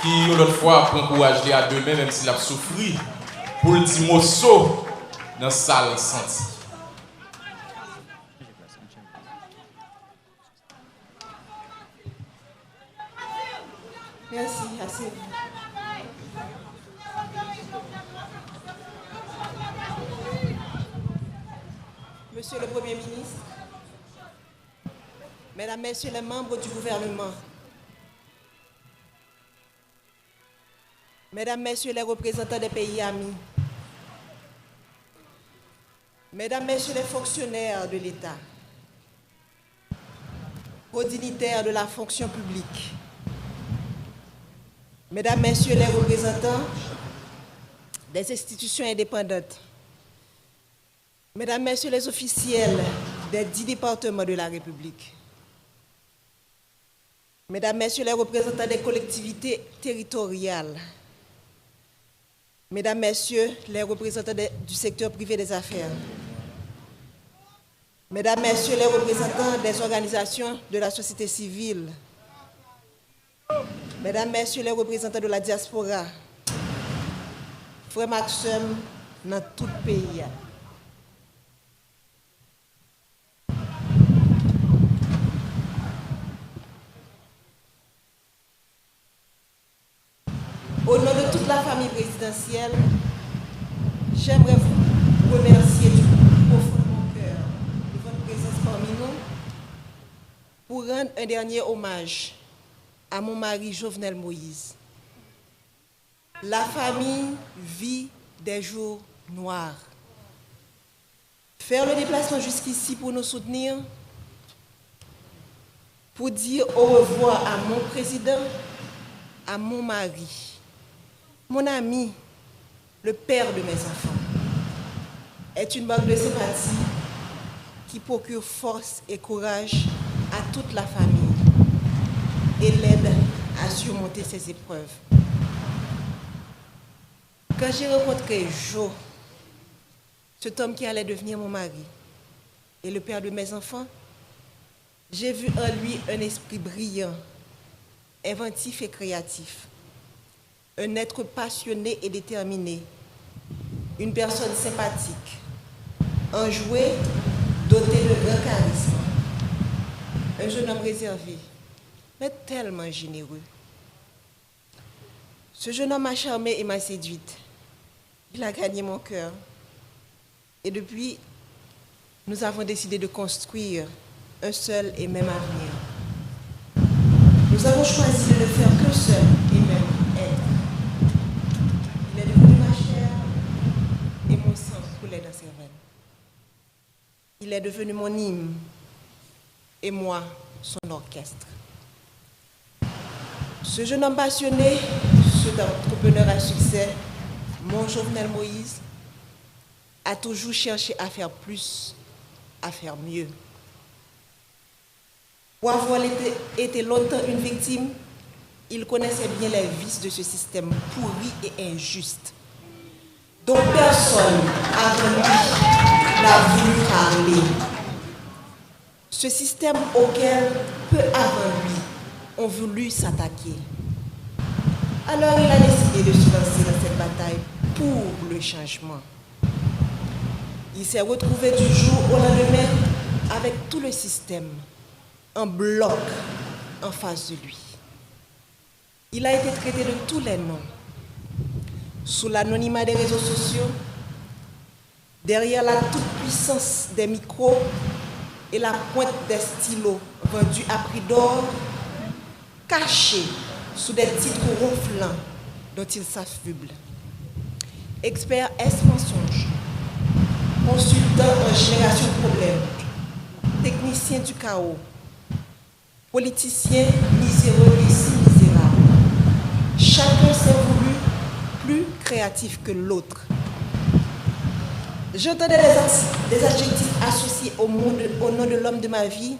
qui l'autre fois prend courage à demain même s'il a souffert pour le petit morceau dans la salle senti. Merci, assez. Monsieur le Premier ministre, Mesdames, Messieurs les membres du gouvernement, Mesdames, Messieurs les représentants des pays amis, Mesdames, Messieurs les fonctionnaires de l'État, aux dignitaires de la fonction publique, Mesdames, Messieurs les représentants des institutions indépendantes, Mesdames, Messieurs les officiels des 10 départements de la République, Mesdames, Messieurs les représentants des collectivités territoriales, Mesdames, Messieurs les représentants du secteur privé des affaires, Mesdames, Messieurs les représentants des organisations de la société civile, Mesdames, Messieurs les représentants de la diaspora, frères Maxime dans tout le pays. Au nom de toute la famille présidentielle, j'aimerais vous remercier du profond de mon cœur de votre présence parmi nous pour rendre un dernier hommage à mon mari Jovenel Moïse. La famille vit des jours noirs. Faire le déplacement jusqu'ici pour nous soutenir, pour dire au revoir à mon président, à mon mari, mon ami, le père de mes enfants, est une marque de sympathie qui procure force et courage à toute la famille et l'aide à surmonter ces épreuves. Quand j'ai rencontré Joe, cet homme qui allait devenir mon mari et le père de mes enfants, j'ai vu en lui un esprit brillant, inventif et créatif, un être passionné et déterminé, une personne sympathique, enjoué, doté de grand charisme, un jeune homme réservé, mais tellement généreux. Ce jeune homme m'a charmée et m'a séduite. Il a gagné mon cœur. Et depuis, nous avons décidé de construire un seul et même avenir. Nous avons choisi de ne faire qu'un seul et même être. Il est devenu ma chair et mon sang coulait dans ses veines. Il est devenu mon hymne et moi, son orchestre. Ce jeune homme passionné, cet entrepreneur à succès, mon Jovenel Moïse, a toujours cherché à faire plus, à faire mieux. Pour avoir été longtemps une victime, il connaissait bien les vices de ce système pourri et injuste, dont personne avant lui n'a voulu parler. Ce système auquel peu avant lui ont voulu s'attaquer. Alors il a décidé de se lancer dans cette bataille pour le changement. Il s'est retrouvé du jour au lendemain avec tout le système en bloc en face de lui. Il a été traité de tous les noms, sous l'anonymat des réseaux sociaux, derrière la toute-puissance des micros et la pointe des stylos vendus à prix d'or, caché sous des titres ronflants dont il s'affuble. Expert S-mensonge, consultant en génération de problèmes, technicien du chaos, politicien miséreux et si misérable. Chacun s'est voulu plus créatif que l'autre. J'entendais des adjectifs associés au nom de l'homme de ma vie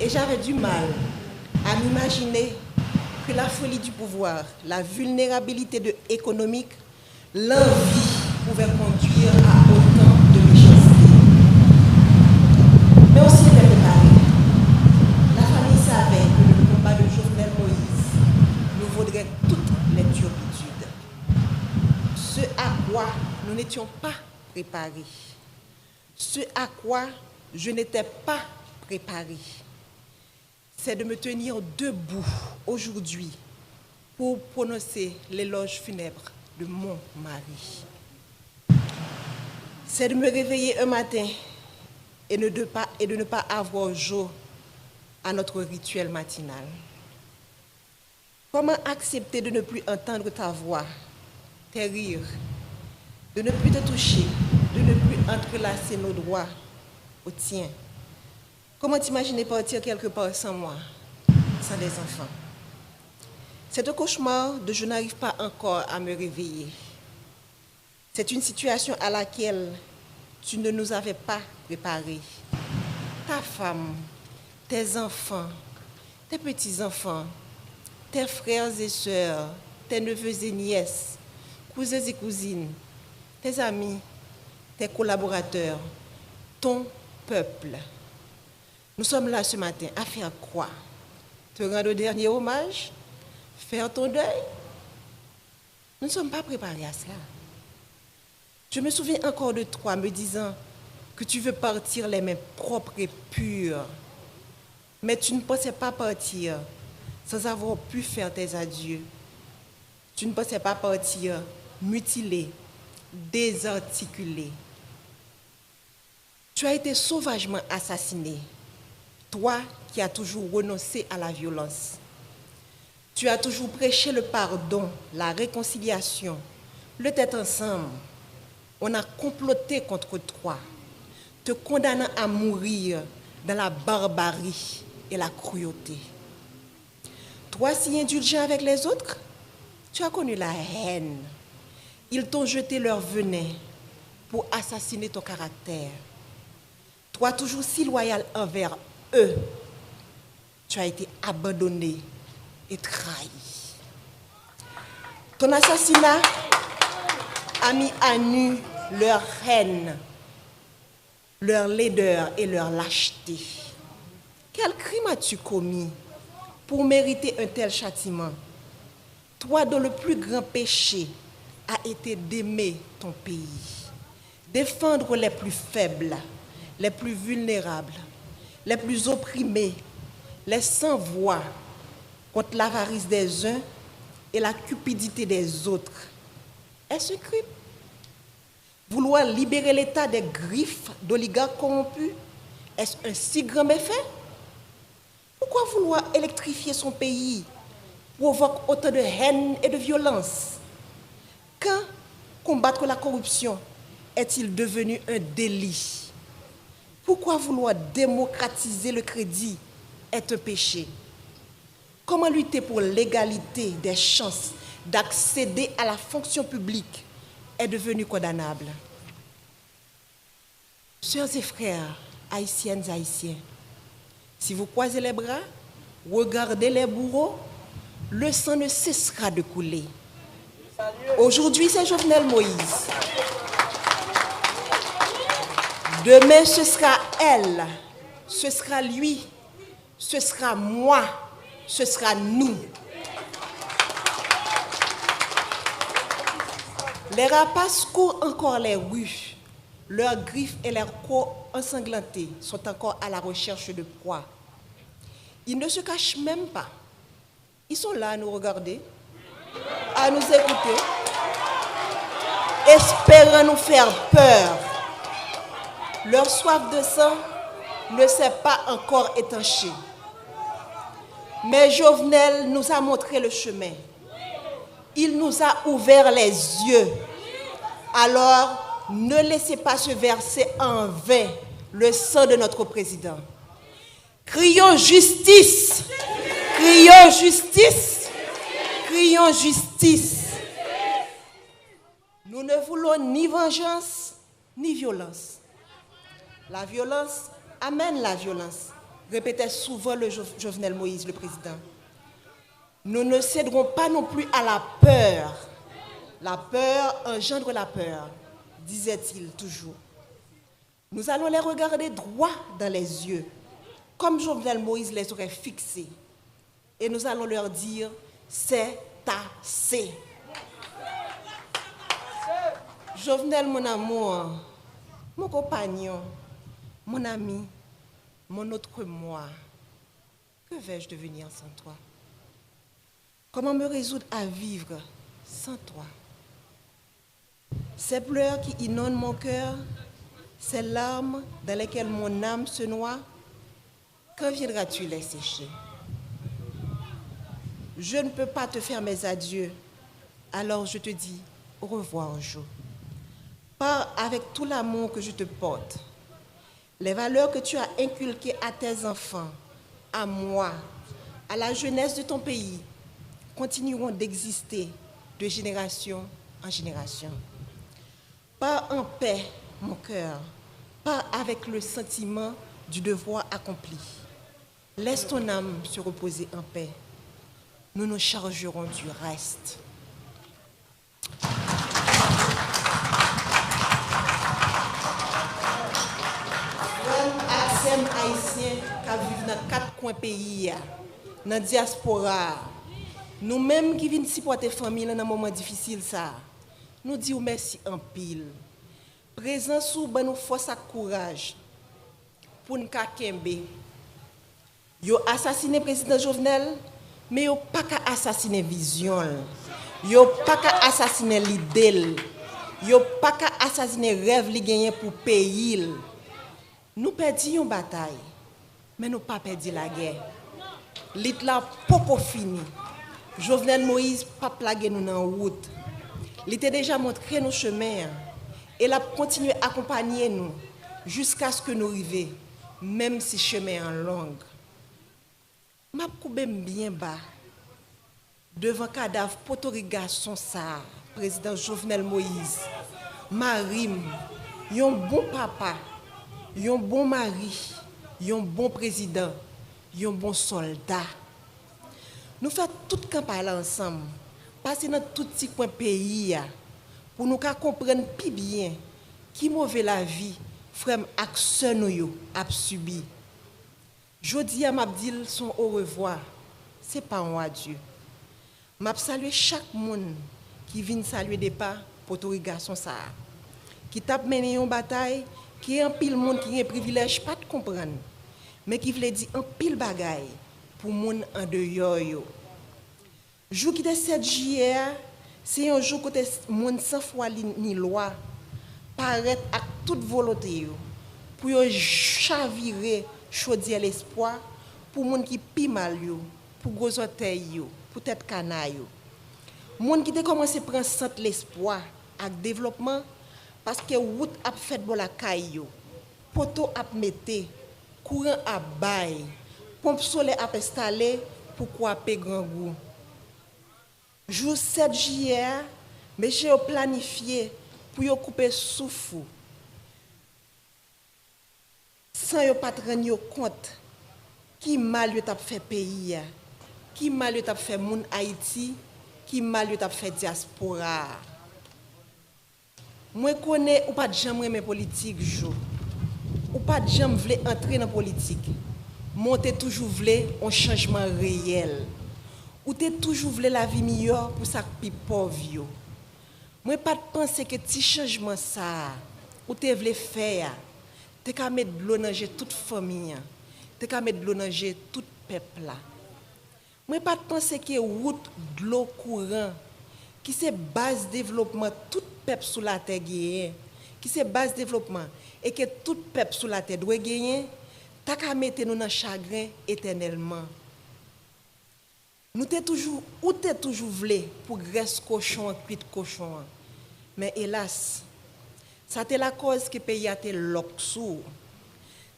et j'avais du mal à m'imaginer que la folie du pouvoir, la vulnérabilité économique, l'envie pouvait conduire à autant de méchanceté. Mais aussi était préparé. La famille savait que le combat de Jovenel Moïse nous vaudrait toutes les turpitudes. Ce à quoi nous n'étions pas préparés. Ce à quoi je n'étais pas préparé. C'est de me tenir debout aujourd'hui pour prononcer l'éloge funèbre de mon mari. C'est de me réveiller un matin et de ne pas avoir jour à notre rituel matinal. Comment accepter de ne plus entendre ta voix, tes rires, de ne plus te toucher, de ne plus entrelacer nos doigts au tien? Comment t'imaginer partir quelque part sans moi, sans des enfants? C'est un cauchemar de je n'arrive pas encore à me réveiller. C'est une situation à laquelle tu ne nous avais pas préparés. Ta femme, tes enfants, tes petits-enfants, tes frères et sœurs, tes neveux et nièces, cousins et cousines, tes amis, tes collaborateurs, ton peuple. Nous sommes là ce matin à faire quoi? Te rendre au dernier hommage? Faire ton deuil? Nous ne sommes pas préparés à cela. Je me souviens encore de toi me disant que tu veux partir les mains propres et pures. Mais tu ne pensais pas partir sans avoir pu faire tes adieux. Tu ne pensais pas partir mutilé, désarticulé. Tu as été sauvagement assassiné, toi qui as toujours renoncé à la violence. Tu as toujours prêché le pardon, la réconciliation, le tête ensemble. On a comploté contre toi, te condamnant à mourir dans la barbarie et la cruauté. Toi, si indulgent avec les autres, tu as connu la haine. Ils t'ont jeté leur venin pour assassiner ton caractère. Toi, toujours si loyal envers eux, tu as été abandonné et trahi. Ton assassinat a mis à nu leur haine, leur laideur et leur lâcheté. Quel crime as-tu commis pour mériter un tel châtiment? Toi dont le plus grand péché a été d'aimer ton pays, défendre les plus faibles, les plus vulnérables, les plus opprimés, les sans-voix contre l'avarice des uns et la cupidité des autres. Est-ce un crime? Vouloir libérer l'État des griffes d'oligarques corrompus, est-ce un si grand méfait? Pourquoi vouloir électrifier son pays provoque autant de haine et de violence? Quand combattre la corruption est-il devenu un délit? Pourquoi vouloir démocratiser le crédit est un péché? Comment lutter pour l'égalité des chances d'accéder à la fonction publique est devenu condamnable? Sœurs et frères, haïtiennes et haïtiens, si vous croisez les bras, regardez les bourreaux, le sang ne cessera de couler. Aujourd'hui, c'est Jovenel Moïse. Demain, ce sera elle, ce sera lui, ce sera moi, ce sera nous. Les rapaces courent encore les rues. Leurs griffes et leurs crocs ensanglantés sont encore à la recherche de proie. Ils ne se cachent même pas. Ils sont là à nous regarder, à nous écouter, espérant nous faire peur. Leur soif de sang ne s'est pas encore étanchée. Mais Jovenel nous a montré le chemin. Il nous a ouvert les yeux. Alors, ne laissez pas se verser en vain le sang de notre président. Crions justice! Crions justice! Crions justice! Nous ne voulons ni vengeance, ni violence. La violence amène la violence, répétait souvent le Jovenel Moïse, le président. Nous ne céderons pas non plus à la peur. La peur engendre la peur, disait-il toujours. Nous allons les regarder droit dans les yeux, comme Jovenel Moïse les aurait fixés. Et nous allons leur dire, c'est tassé. Jovenel, mon amour, mon compagnon, mon ami, mon autre moi, que vais-je devenir sans toi? Comment me résoudre à vivre sans toi? Ces pleurs qui inondent mon cœur, ces larmes dans lesquelles mon âme se noie, quand viendras-tu les sécher? Je ne peux pas te faire mes adieux, alors je te dis au revoir, Jo. Pars avec tout l'amour que je te porte. Les valeurs que tu as inculquées à tes enfants, à moi, à la jeunesse de ton pays, continueront d'exister de génération en génération. Pars en paix, mon cœur, pars avec le sentiment du devoir accompli. Laisse ton âme se reposer en paix. Nous nous chargerons du reste. Aksem haïtien qui vivent dans 4 coins pays, dans la diaspora, nous-mêmes qui venons supporter la famille dans un moment difficile, nous disons merci en pile. Présent sous nous force et courage pour nous kembe. Yo assassiné le président Jovenel, mais yo pas qu'à assassiner vision. Yo pas qu'à assassiner l'idée. Yo pas qu'à assassiner rêve li gagné pour pays. Nous perdions une bataille, mais nous pas perdu la guerre. Lit la poco fini. Jovenel Moïse pas plagué nous dans la route. Il était déjà montré nos chemins et il a continué à accompagner nous jusqu'à ce que nous arrivions, même si le chemin est long. Je suis bien bas devant le cadavre potorigasson ça, président Jovenel Moïse. Marim, un bon papa, un bon mari, un bon président, un bon soldat. Nous faisons toute campagne ensemble, passer dans tout petit coin pays pour nous comprendre plus bien qui mauvais la vie frère ak sœur nous a subi. Jodi a m'a dit son au revoir, c'est pas un adieu. M'a saluer chaque monde qui vient saluer des pas pour ton garçon ça. Qui t'a mené une bataille qui est un pile monde qui a privilège pas de comprendre mais qui veut dire un pile bagaille pour monde en dehors yo. Jour qui est 7 juillet, c'est un jour côté monde sans foi ni loi paraître avec toute volonté yo pour yo chavirer chaudier l'espoir pour monde qui pi mal yo, pour gros orteil yo, pour tête canaille yo. Monde qui a commencé prendre centre l'espoir avec développement parce que route a fait bon la caille yo, poteau a metté, courant a bail, pompe solaire a installé pour couper grand goût. Jour 7 juillet, monsieur a planifié pour yo couper souffle. Sans yo pas rendre compte qui mal yo t'a fait pays, qui mal yo t'a fait moun Haïti, qui mal yo t'a fait diaspora. Moi connais ou pas de jamais aimer politique jo. Ou pas de jamais vle entrer dans politique. Monter toujours vle un changement réel. Ou t'es toujours vle la vie meilleure pour ça pi pauvre yo. Moi pas de penser que petit changement ça ou t'es vle faire. T'es qu'à mettre de l'eau dans toute famille. T'es qu'à mettre de l'eau dans tout peuple là. Moi pas de penser que route de l'eau courant qui c'est base développement tout peuple sous la terre gagne, qui c'est base développement et que tout peuple sous la terre doit gagner, t'as qu'à mettre nous dans chagrin éternellement. Nous t'es toujours ou t'es toujours voulu pour graisse cochon cuite cochon. Mais hélas, ça c'est la cause que pays a été loxou.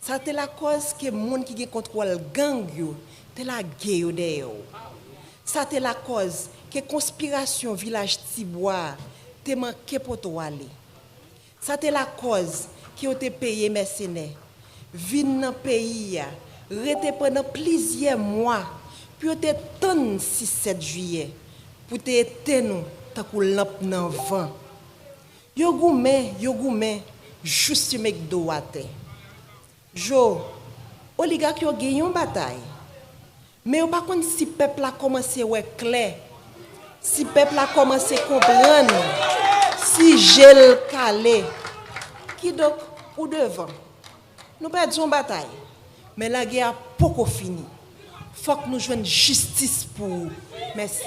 Ça c'est la cause que monde qui contrôle gang yo, c'est la guerre de. Ça c'est la cause que conspiration village Tibois te manqué pour toi aller. Ça c'est la cause qui ont été payé mercenaires. Vin dans pays rete pendant plusieurs mois puis te ton 6-7 juillet pour te éteindre nous tant que lampe dans vent. Yo goumen juste mek do wate. Jo oligarque yo gagné une bataille. Mais on pas contre si peuple a commencé ouais clair Si le peuple a commencé à comprendre, si j'ai le calé, qui donc ou devant, nous perdons une bataille. Mais la guerre n'a pas fini. Il faut que nous jouions justice pour vous. Merci.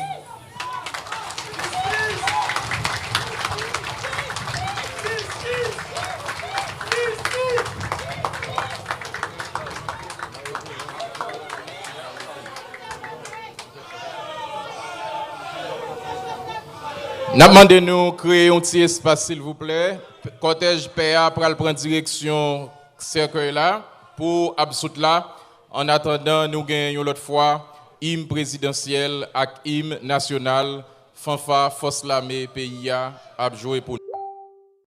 Nous demandons nous créer un petit espace, s'il vous plaît. Cortège PA pour prendre direction cercueil là pour absoudre là. En attendant, nous gagnons l'autre fois hymne présidentiel et hymne national. Fanfare, force l'armée, pays a joué pour nous.